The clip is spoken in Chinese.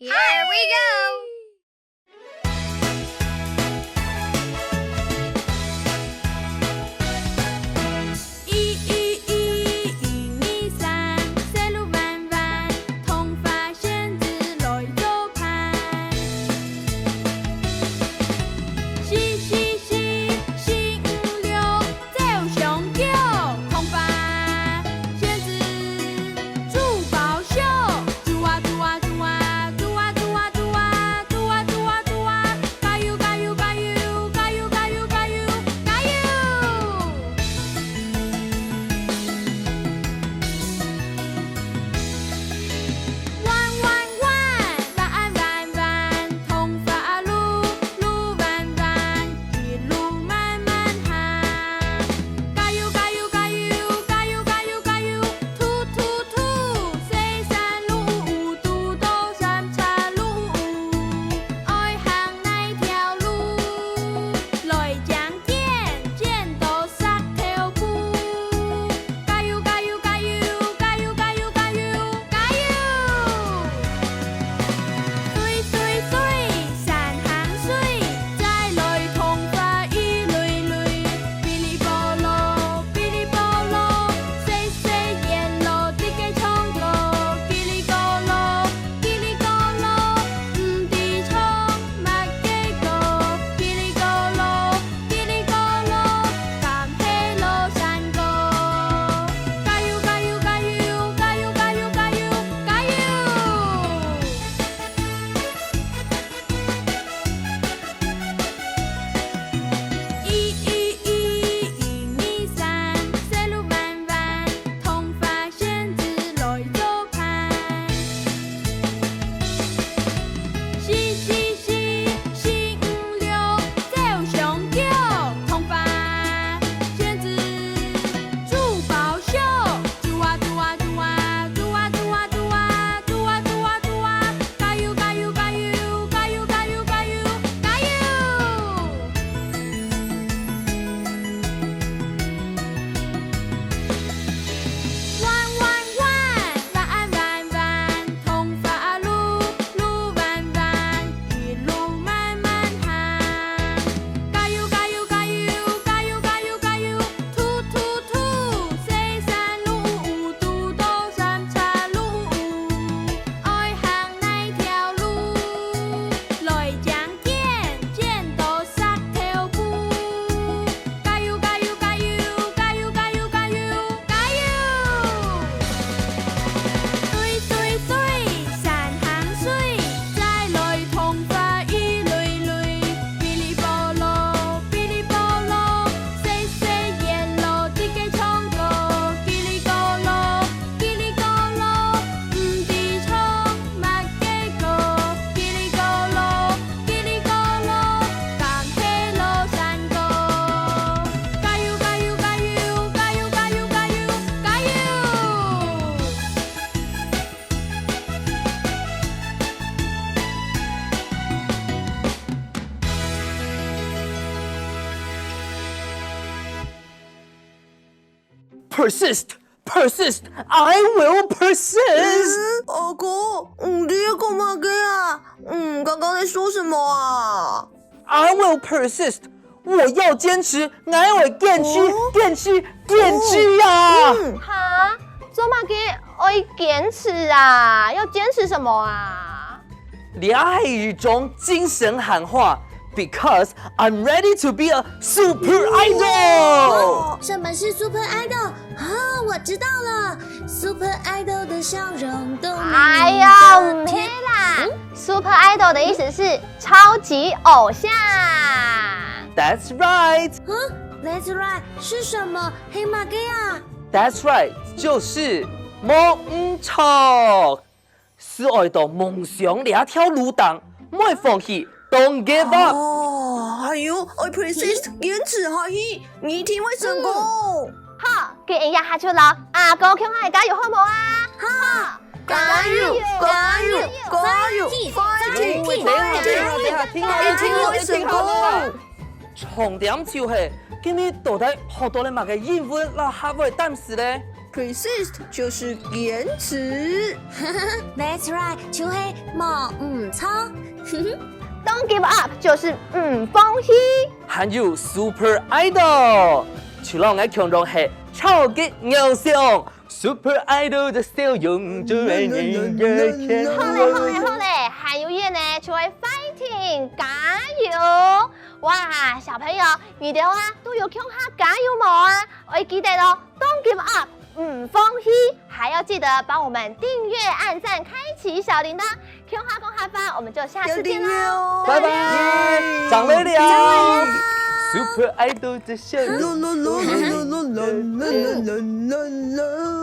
Here we go! ？Persist, persist, I will persist。阿哥，你要干嘛嘅啊？刚刚在说什么啊 ？I will persist， 我要坚持，我会坚持，坚持，坚持啊！哈，做嘛嘅爱坚持啊？要坚持什么啊？你係一種精神喊話 ，because I'm ready to be a super idol。什么是 Super Idol？ 啊，我知道了 ，Super Idol 的笑容都哎呀，唔係啦，Super Idol 的意思是超級偶像。That's right。That's right， 是什么？黑马给啊 ？That's right， 就是夢錯。是愛到夢想這條路檔，唔會放棄 ，Don't give up。還有 I persist， 堅持下去，你一定會成功。好，給人家下出咯，阿哥向我哋加油好冇啊？好，加油，加油，加油 ，Fighting！ 聽我會成功。重點就係，今日到底學到你乜嘅英文啦，學會膽時咧？ persist 就是坚持。 That's right，就係莫唔錯。 Don't give up 就是放弃。还有 Super Idol，除了我強調係超級偶像 Super Idol 的笑容就讓人熱好嘞，好嘞，好嘞！还有嘢呢，就係 fighting， 加油！哇，小朋友，你哋啊都有向下加油冇啊？我要記得咯 ，Don't give up， 放棄，还要记得帮我们订阅、按赞、开启小铃铛。向下講下吧，我们就下次見啦，哦拜拜，長尾了 Super Idol 的笑容。啦啦啦啦啦啦啦啦啦啦。